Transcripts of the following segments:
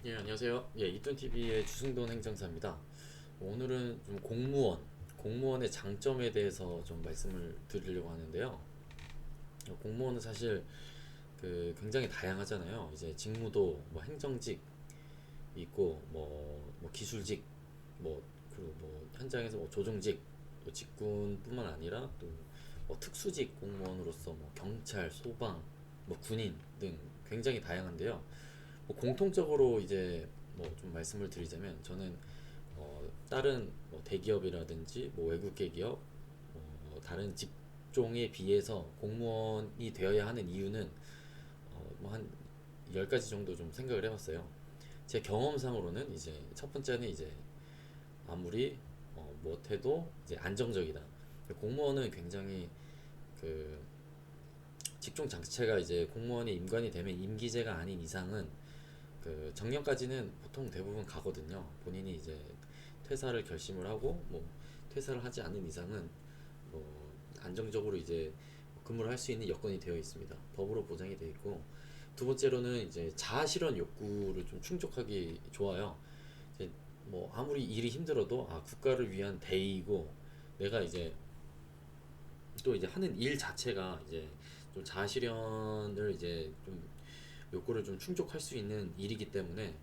예, 안녕하세요. 예, 이돈TV의 주승돈 행정사입니다. 오늘은 좀 공무원의 장점에 대해서 좀 말씀을 드리려고 하는데요. 공무원은 사실 굉장히 다양하잖아요. 이제 직무도 뭐 행정직 있고, 뭐 기술직, 그리고 뭐 현장에서 뭐 조종직, 또 직군뿐만 아니라 또 뭐 특수직 공무원으로서 뭐 경찰, 소방, 뭐 군인 등 굉장히 다양한데요. 뭐 공통적으로 이제 뭐 좀 말씀을 드리자면 저는 다른 뭐 대기업이라든지 뭐 외국계 기업, 다른 직종에 비해서 공무원이 되어야 하는 이유는 뭐 한 10가지 정도 좀 생각을 해봤어요. 제 경험상으로는 이제 첫 번째는 이제 아무리 못해도 이제 안정적이다. 공무원은 굉장히 그 직종 자체가 이제 공무원이 임관이 되면 임기제가 아닌 이상은 정년까지는 보통 대부분 가거든요. 본인이 이제 퇴사를 결심을 하고 뭐 퇴사를 하지 않는 이상은 뭐 안정적으로 이제 근무를 할 수 있는 여건이 되어 있습니다. 법으로 보장이 되어 있고, 두 번째로는 이제 자아 실현 욕구를 좀 충족하기 좋아요. 이제 뭐 아무리 일이 힘들어도 국가를 위한 대의이고, 내가 이제 또 이제 하는 일 자체가 이제 좀 자아 실현을 이제 좀 욕구를 좀 충족할 수 있는 일이기 때문에,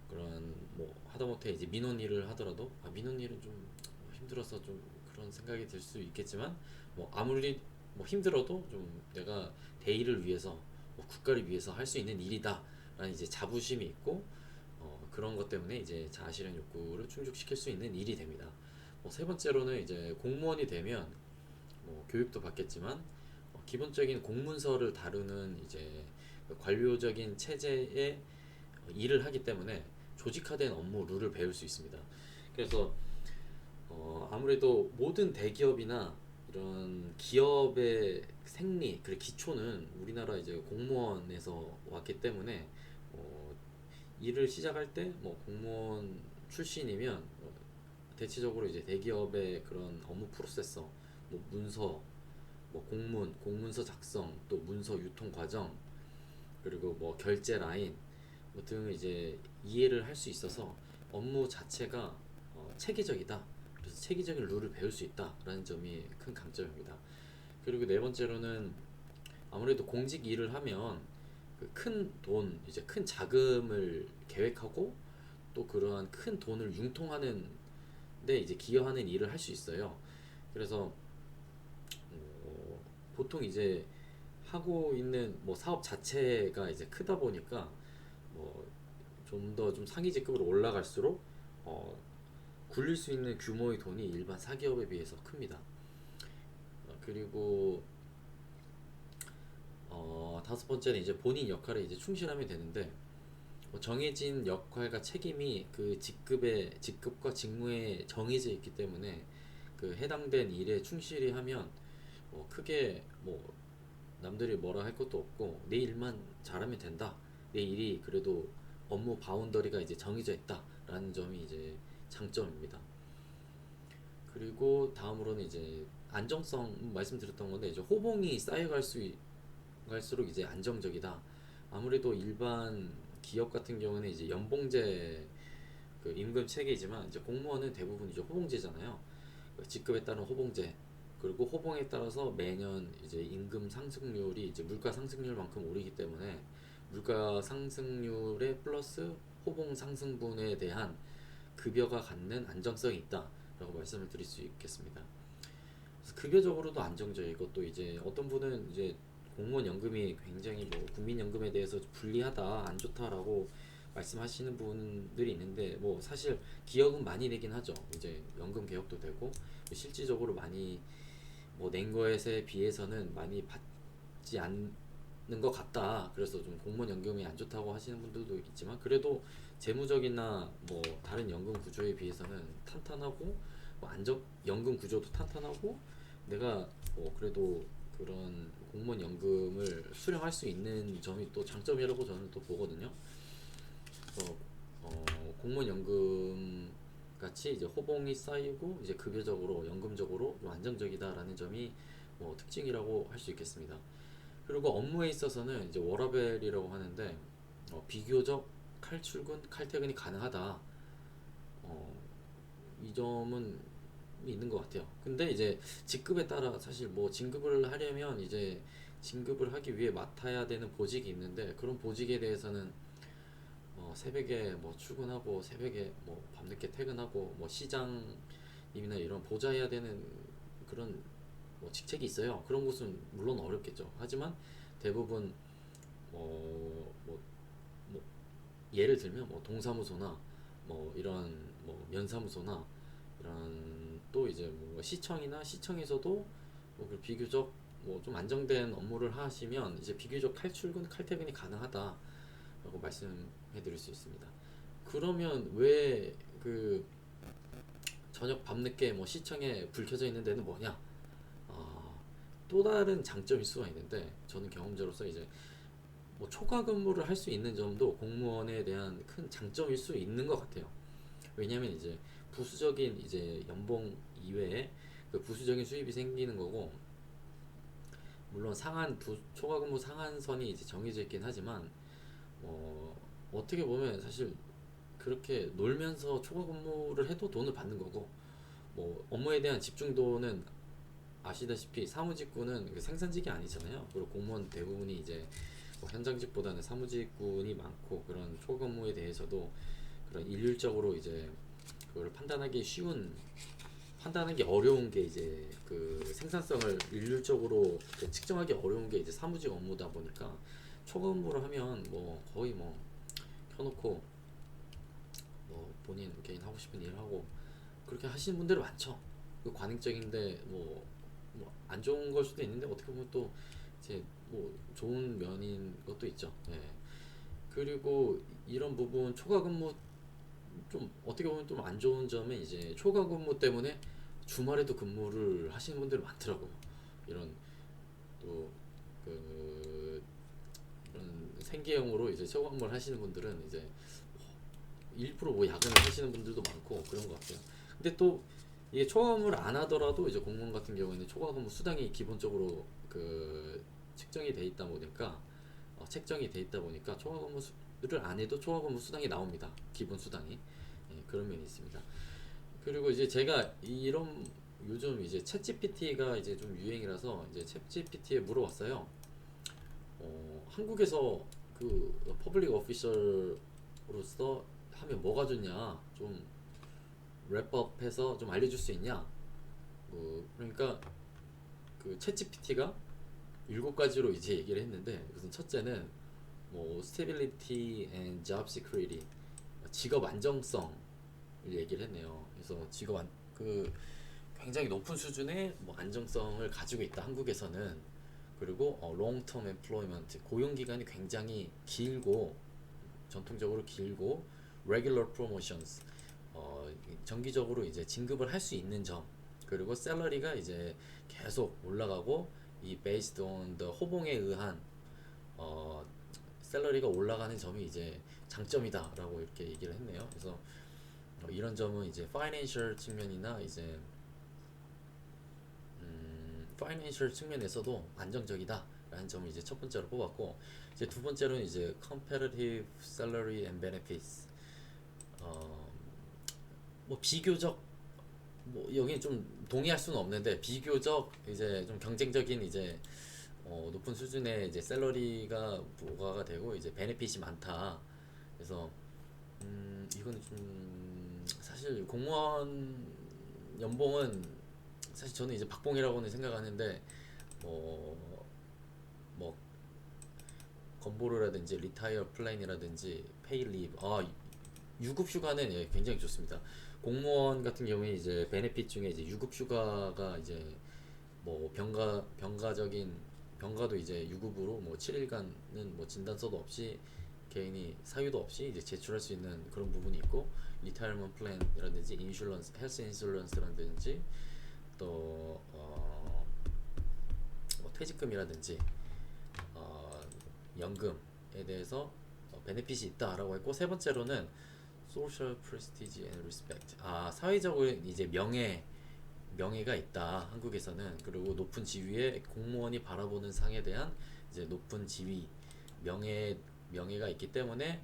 그런 뭐 하다못해 이제 민원 일을 하더라도 민원 일은 좀 힘들어서 좀 그런 생각이 들 수 있겠지만, 뭐 아무리 뭐 힘들어도 좀 내가 대의를 위해서 뭐 국가를 위해서 할 수 있는 일이다 라는 이제 자부심이 있고, 그런 것 때문에 이제 자아실현 욕구를 충족시킬 수 있는 일이 됩니다. 세 번째로는 이제 공무원이 되면 뭐 교육도 받겠지만 기본적인 공문서를 다루는 이제 관료적인 체제의 일을 하기 때문에 조직화된 업무 룰을 배울 수 있습니다. 그래서 아무래도 모든 대기업이나 이런 기업의 생리, 그 기초는 우리나라 이제 공무원에서 왔기 때문에 어, 일을 시작할 때 뭐 공무원 출신이면 대체적으로 이제 대기업의 그런 업무 프로세서, 뭐 문서, 뭐 공문서 작성, 또 문서 유통 과정, 그리고 뭐 결제 라인 뭐 등을 이제 이해를 할 수 있어서 업무 자체가 체계적이다. 그래서 체계적인 룰을 배울 수 있다라는 점이 큰 강점입니다. 그리고 네 번째로는 아무래도 공직 일을 하면 큰 돈, 이제 큰 자금을 계획하고 또 그러한 큰 돈을 융통하는 데 이제 기여하는 일을 할 수 있어요. 그래서 보통 이제 하고 있는 뭐 사업 자체가 이제 크다 보니까 뭐 좀 더 좀 상위 직급으로 올라갈수록 어, 굴릴 수 있는 규모의 돈이 일반 사기업에 비해서 큽니다. 그리고 다섯 번째는 이제 본인 역할에 이제 충실하면 되는데, 정해진 역할과 책임이 그 직급과 직무에 정해져 있기 때문에 그 해당된 일에 충실히 하면 크게 뭐 남들이 뭐라 할 것도 없고 내 일만 잘하면 된다. 내 일이 그래도 업무 바운더리가 이제 정해져 있다라는 점이 이제 장점입니다. 그리고 다음으로는 이제 안정성 말씀드렸던 건데, 이제 호봉이 갈수록 이제 안정적이다. 아무래도 일반 기업 같은 경우는 이제 연봉제 그 임금 체계이지만 이제 공무원은 대부분 이제 호봉제잖아요. 직급에 따른 호봉제, 그리고 호봉에 따라서 매년 이제 임금 상승률이 이제 물가 상승률만큼 오르기 때문에 물가 상승률에 플러스 호봉 상승분에 대한 급여가 갖는 안정성이 있다라고 말씀을 드릴 수 있겠습니다. 그래서 급여적으로도 안정적이고, 또 이제 어떤 분은 이제 공무원 연금이 굉장히 뭐 국민연금에 대해서 불리하다, 안 좋다라고 말씀하시는 분들이 있는데, 뭐 사실 기여금 많이 내긴 하죠. 이제 연금 개혁도 되고 실질적으로 많이 뭐 낸 것에 비해서는 많이 받지 않는 것 같다. 그래서 좀 공무원 연금이 안 좋다고 하시는 분들도 있지만, 그래도 재무적이나 뭐 다른 연금 구조에 비해서는 탄탄하고, 뭐 안정 연금 구조도 탄탄하고, 내가 그래도 그런 공무원 연금을 수령할 수 있는 점이 또 장점이라고 저는 또 보거든요. 그래서 공무원 연금 같이 이제 호봉이 쌓이고 이제 급여적으로 연금적으로 좀 안정적이다라는 점이 뭐 특징이라고 할 수 있겠습니다. 그리고 업무에 있어서는 이제 워라밸이라고 하는데, 비교적 칼출근, 칼퇴근이 가능하다. 이 점은 있는 것 같아요. 근데 이제 직급에 따라 사실 뭐 진급을 하려면 이제 진급을 하기 위해 맡아야 되는 보직이 있는데 그런 보직에 대해서는 새벽에 뭐 출근하고 새벽에 뭐 밤늦게 퇴근하고 뭐 시장님이나 이런 보좌해야 되는 그런 뭐 직책이 있어요. 그런 곳은 물론 어렵겠죠. 하지만 대부분 뭐 예를 들면 뭐 동사무소나 뭐 이런 뭐 면사무소나 이런 또 이제 뭐 시청이나 시청에서도 뭐그 비교적 뭐 좀 안정된 업무를 하시면 이제 비교적 칼출근 칼퇴근이 가능하다라고 말씀해 드릴 수 있습니다. 그러면 왜 그 저녁 밤늦게 뭐 시청에 불 켜져 있는 데는 뭐냐? 또 다른 장점일 수가 있는데 저는 경험자로서 이제 뭐 초과 근무를 할 수 있는 점도 공무원에 대한 큰 장점일 수 있는 것 같아요. 왜냐하면 이제 부수적인 이제 연봉 이외에 그 부수적인 수입이 생기는 거고, 물론 초과 근무 상한선이 이제 정해져 있긴 하지만 어떻게 보면 사실 그렇게 놀면서 초과 근무를 해도 돈을 받는 거고, 뭐 업무에 대한 집중도는 아시다시피 사무직군은 그 생산직이 아니잖아요. 그리고 공무원 대부분이 이제 뭐 현장직보다는 사무직군이 많고, 그런 초근무에 대해서도 그런 일률적으로 이제 그걸 판단하기 어려운 게 이제 그 생산성을 일률적으로 그 측정하기 어려운 게 이제 사무직 업무다 보니까 초근무를 하면 뭐 거의 뭐 켜놓고 뭐 본인 개인 하고 싶은 일 하고 그렇게 하시는 분들이 많죠. 그 관행적인데 뭐 안 좋은 걸 수도 있는데 어떻게 보면 또 이제 뭐 좋은 면인 것도 있죠. 예. 그리고 이런 부분 초과 근무 좀 어떻게 보면 좀 안 좋은 점은 이제 초과 근무 때문에 주말에도 근무를 하시는 분들이 많더라고요. 이런 또그 이런 생계형으로 이제 초과 근무를 하시는 분들은 이제 일부러 뭐 야근을 하시는 분들도 많고 그런 것 같아요. 근데 또 이게 초과 근무를 안 하더라도 이제 공무원 같은 경우에는 초과 근무 수당이 기본적으로 그 책정이 돼 있다 보니까 책정이 돼 있다 보니까 초과 근무를 안 해도 초과 근무 수당이 나옵니다. 기본 수당이. 예, 그런 면이 있습니다. 그리고 이제 제가 이런 요즘 이제 챗 GPT가 이제 좀 유행이라서 이제 챗 GPT에 물어봤어요. 한국에서 그 퍼블릭 오피셜로서 하면 뭐가 좋냐, 좀 랩업해서 좀 알려줄 수 있냐. 그러니까 그 챗 GPT가 7가지로 이제 얘기를 했는데, 우선 첫째는 뭐 stability and job security, 직업 안정성을 얘기를 했네요. 그래서 그 굉장히 높은 수준의 뭐 안정성을 가지고 있다 한국에서는. 그리고 long term employment, 고용 기간이 굉장히 길고 전통적으로 길고 regular promotions, 정기적으로 이제 진급을 할 수 있는 점. 그리고 샐러리가 이제 계속 올라가고 이 based on the 호봉에 의한 어, 샐러리가 올라가는 점이 이제 장점이다라고 이렇게 얘기를 했네요. 그래서 이런 점은 이제 파이낸셜 측면이나 이제 파이낸셜 측면에서도 안정적이다라는 점을 이제 첫 번째로 뽑았고, 이제 두 번째로는 이제 competitive salary and benefits. 뭐 비교적 뭐 여기 좀 동의할 수는 없는데 비교적 이제 좀 경쟁적인 이제 높은 수준의 이제 샐러리가 부과가 되고 이제 베네핏이 많다. 그래서 이거는 좀 사실 공무원 연봉은 사실 저는 이제 박봉이라고는 생각하는데 뭐 뭐 건보료라든지 리타이어 플랜이라든지 페이 리브, 유급 휴가는 예, 굉장히 좋습니다. 공무원 같은 경우에 이제 베네핏 중에 이제 유급 휴가가 이제 뭐 병가적인 병가도 이제 유급으로 뭐 7일간은 뭐 진단서도 없이 개인이 사유도 없이 이제 제출할 수 있는 그런 부분이 있고, 리타이어먼트 플랜이라든지 인슈런스, 헬스 인슈런스라든지 또 뭐 퇴직금이라든지 어, 연금에 대해서 베네핏이 있다라고 했고, 세 번째로는 social prestige and respect. 사회적으로 이제 명예가 있다 한국에서는. 그리고 높은 지위에 공무원이 바라보는 상에 대한 이제 높은 지위, 명예가 있기 때문에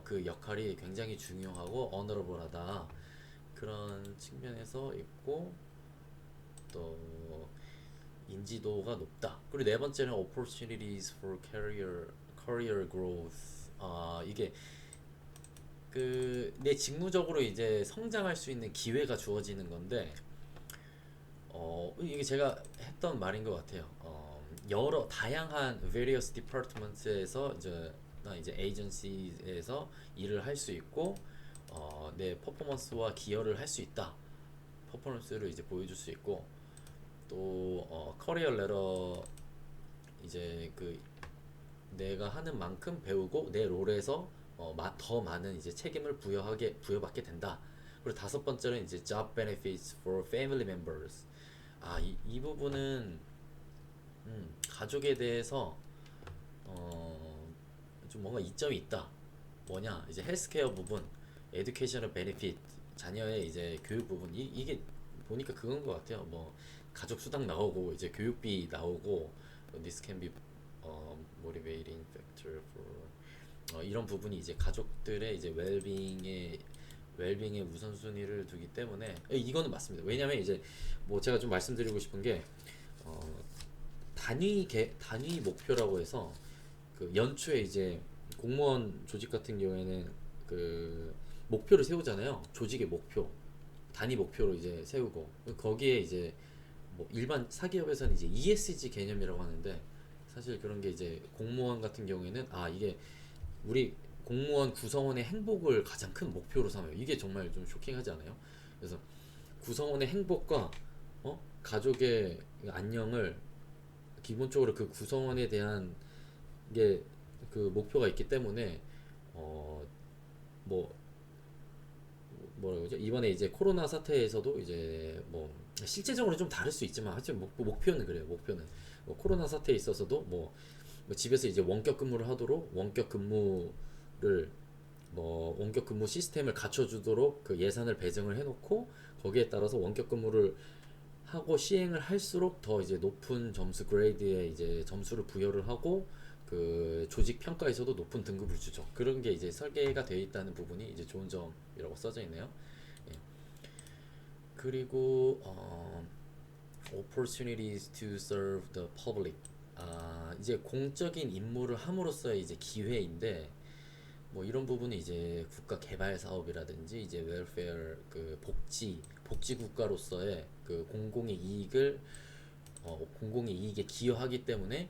그 역할이 굉장히 중요하고 honorable하다 그런 측면에서 있고 또 인지도가 높다. 그리고 네 번째는 opportunities for career growth. 이게 그 내 직무적으로 이제 성장할 수 있는 기회가 주어지는 건데 이게 제가 했던 말인 것 같아요. 여러 다양한 various departments에서 이제 agency에서 일을 할 수 있고 내 퍼포먼스와 기여를 할 수 있다. 퍼포먼스를 이제 보여줄 수 있고 또 커리어 레터 이제 그 내가 하는 만큼 배우고 내 롤에서 더 많은 이제 책임을 부여받게 된다. 그리고 다섯 번째는 이제 job benefits for family members. 이 부분은 가족에 대해서 좀 뭔가 이점이 있다. 뭐냐? 이제 헬스케어 부분, 에듀케이셔널 베네핏, 자녀의 이제 교육 부분 이게 보니까 그건 것 같아요. 뭐 가족 수당 나오고 이제 교육비 나오고 this can be motivating factor for 이런 부분이 이제 가족들의 이제 웰빙에 우선순위를 두기 때문에 이거는 맞습니다. 왜냐면 이제 뭐 제가 좀 말씀드리고 싶은 게 어, 단위 목표라고 해서 그 연초에 이제 공무원 조직 같은 경우에는 그 목표를 세우잖아요. 조직의 목표, 단위 목표로 이제 세우고 거기에 이제 뭐 일반 사기업에서는 이제 ESG 개념이라고 하는데 사실 그런 게 이제 공무원 같은 경우에는 이게 우리 공무원 구성원의 행복을 가장 큰 목표로 삼아요. 이게 정말 좀 쇼킹하지 않아요? 그래서 구성원의 행복과 가족의 안녕을 기본적으로 그 구성원에 대한 게 그 목표가 있기 때문에 어 뭐 뭐라고 그러죠? 이번에 이제 코로나 사태에서도 이제 뭐 실제적으로 좀 다를 수 있지만 하여튼 목표는 그래요. 목표는 코로나 사태에 있어서도 뭐 집에서 이제 원격 근무를 하도록 원격 근무 시스템을 갖춰주도록 그 예산을 배정을 해놓고 거기에 따라서 원격 근무를 하고 시행을 할수록 더 이제 높은 점수 그레이드에 이제 점수를 부여를 하고 그 조직 평가에서도 높은 등급을 주죠. 그런 게 이제 설계가 되어 있다는 부분이 이제 좋은 점이라고 써져 있네요. 예. 그리고 opportunities to serve the public. 이제 공적인 임무를 함으로써의 이제 기회인데 뭐 이런 부분이 이제 국가 개발 사업이라든지 이제 웰페어 그 복지 국가로서의 그 공공의 이익에 기여하기 때문에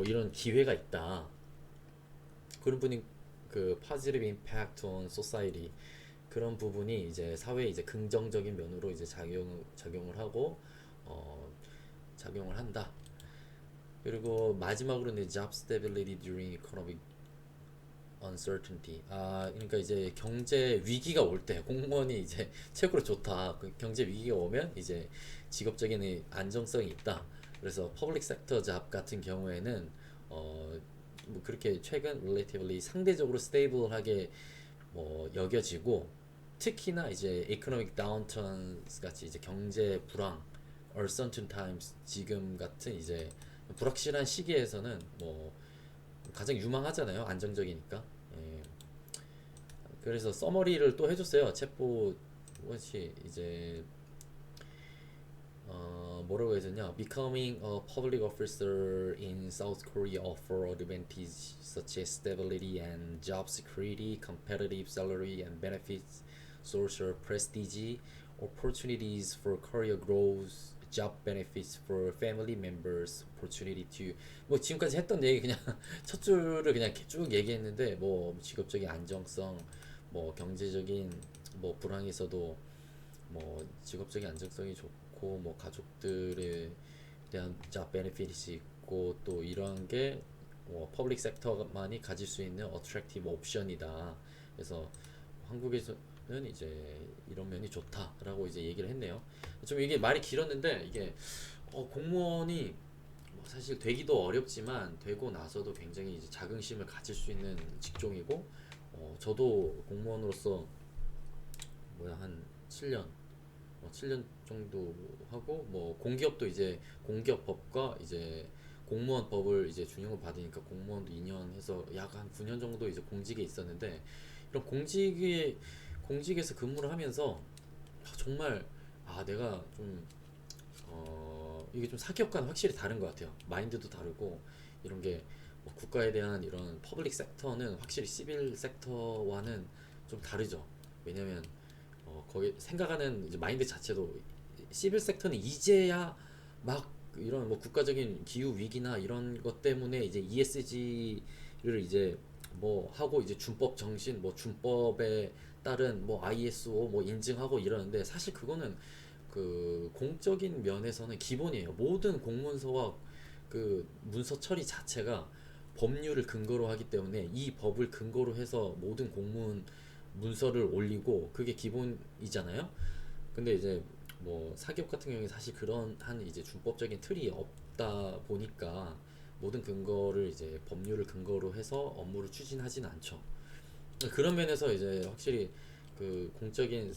이런 기회가 있다. 그런 분이 그 positive impact on society 그런 부분이 이제 사회에 이제 긍정적인 면으로 이제 작용을 하고 어, 작용을 한다. 그리고 마지막으로는 job stability during economic uncertainty. 그러니까 이제 경제 위기가 올 때 공무원이 이제 최고로 좋다. 그 경제 위기가 오면 이제 직업적인 안정성이 있다. 그래서 퍼블릭 섹터 잡 같은 경우에는 뭐 그렇게 최근 relatively 상대적으로 스테이블하게 뭐 여겨지고 특히나 이제 economic downturns 같이 이제 경제 불황, uncertain times 지금 같은 이제 불확실한 시기에서는 뭐 가장 유망하잖아요. 안정적이니까. 예. 그래서 서머리를 또 해줬어요. 챗봇이 이제 뭐라고 해줬냐? Becoming a public officer in South Korea offer advantages such as stability and job security, competitive salary and benefits, social prestige, opportunities for career growth, job benefits for family members, opportunity to 뭐 지금까지 했던 얘기 그냥 첫 줄을 그냥 쭉 얘기했는데 뭐 직업적인 안정성, 뭐 경제적인 뭐 불황에서도 뭐 직업적인 안정성이 좋고 뭐 가족들에 대한 잡 베네핏이 있고 또 이러한 게뭐 퍼블릭 섹터만이 가질 수 있는 어트랙티브 옵션이다. 그래서 한국에서는 이제 이런 면이 좋다라고 이제 얘기를 했네요. 좀 이게 말이 길었는데 이게 공무원이 뭐 사실 되기도 어렵지만 되고 나서도 굉장히 이제 자긍심을 가질 수 있는 직종이고 저도 공무원으로서 뭐야 한 7년 7년 정도 하고 뭐 공기업도 이제 공기업법과 이제 공무원 법을 이제 준용을 받으니까 공무원도 2년 해서 약 한 9년 정도 이제 공직에 있었는데, 이런 공직에서 근무를 하면서 정말 내가 좀 이게 좀 사기업과는 확실히 다른 것 같아요. 마인드도 다르고 이런 게뭐 국가에 대한 이런 퍼블릭 섹터는 확실히 시빌 섹터와는 좀 다르죠. 왜냐면 거기 생각하는 이제 마인드 자체도, 시빌 섹터는 이제야 막 이런 뭐 국가적인 기후 위기나 이런 것 때문에 이제 ESG를 이제 뭐 하고 이제 준법 정신, 뭐 준법에 따른 뭐 ISO 뭐 인증하고 이러는데, 사실 그거는 그 공적인 면에서는 기본이에요. 모든 공문서와 그 문서 처리 자체가 법률을 근거로 하기 때문에 이 법을 근거로 해서 모든 공문 문서를 올리고 그게 기본이잖아요. 근데 이제 뭐 사기업 같은 경우에 사실 그런 한 이제 준법적인 틀이 없다 보니까 모든 근거를 이제 법률을 근거로 해서 업무를 추진하진 않죠. 그런 면에서 이제 확실히 그 공적인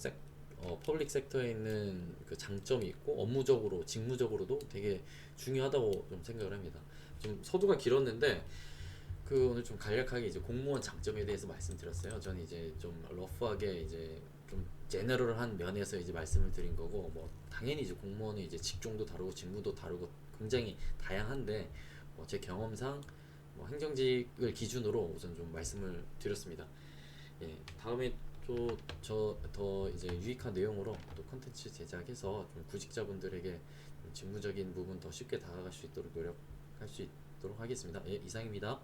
퍼블릭 섹터에 있는 그 장점이 있고, 업무적으로 직무적으로도 되게 중요하다고 좀 생각을 합니다. 좀 서두가 길었는데 그 오늘 좀 간략하게 이제 공무원 장점에 대해서 말씀드렸어요. 저는 이제 좀 러프하게 이제 좀 제너럴한 면에서 이제 말씀을 드린 거고, 뭐 당연히 이제 공무원은 이제 직종도 다르고 직무도 다르고 굉장히 다양한데, 제 경험상 뭐 행정직을 기준으로 우선 좀 말씀을 드렸습니다. 예, 다음에 또 저 더 이제 유익한 내용으로 또 컨텐츠 제작해서 좀 구직자분들에게 좀 직무적인 부분 더 쉽게 다가갈 수 있도록 노력할 수 있도록 하겠습니다. 예, 이상입니다.